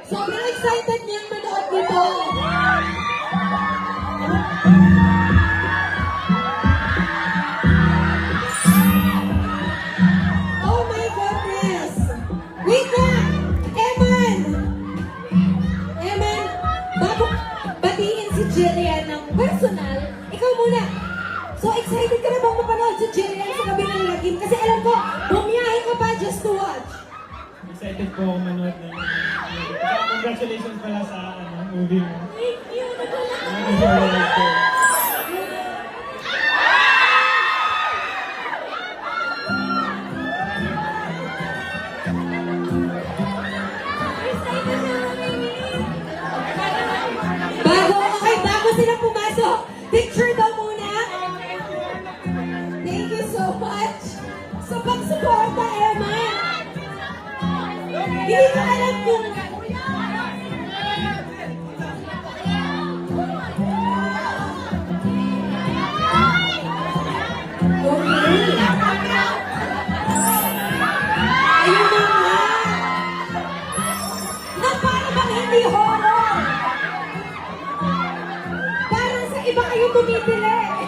Sobrang excited niyang manood nito. Oh my goodness! Wait lang! Eman! Eman, bago batiin si Jillian ng personal, ikaw muna. So excited ka na bang mapanood si Jillian sa gabi ng lagim? Kasi alam ko, bumiyahe ka pa just to watch. Excited po ako manood ng congratulations pala sa movie mo. Thank you! Bago sila pumasok, picture daw muna. Thank you so much sa pagsuporta, Eman. Hindi ko alam kung ayun na nga. Na para bang hindi horror? Parang sa iba kayo tumipili.